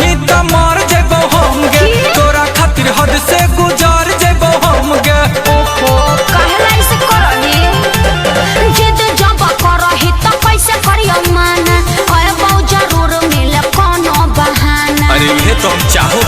मिली त मर जेबो हम गे, तोरा खातिर हद से गुजार जेबो हम गे। ओहो कहला ऐसे करही, जिद जब करही त कैसे करियो माना, ओए बहु जरूर मिले कोनो बहाना। अरे ये तो हम चाहो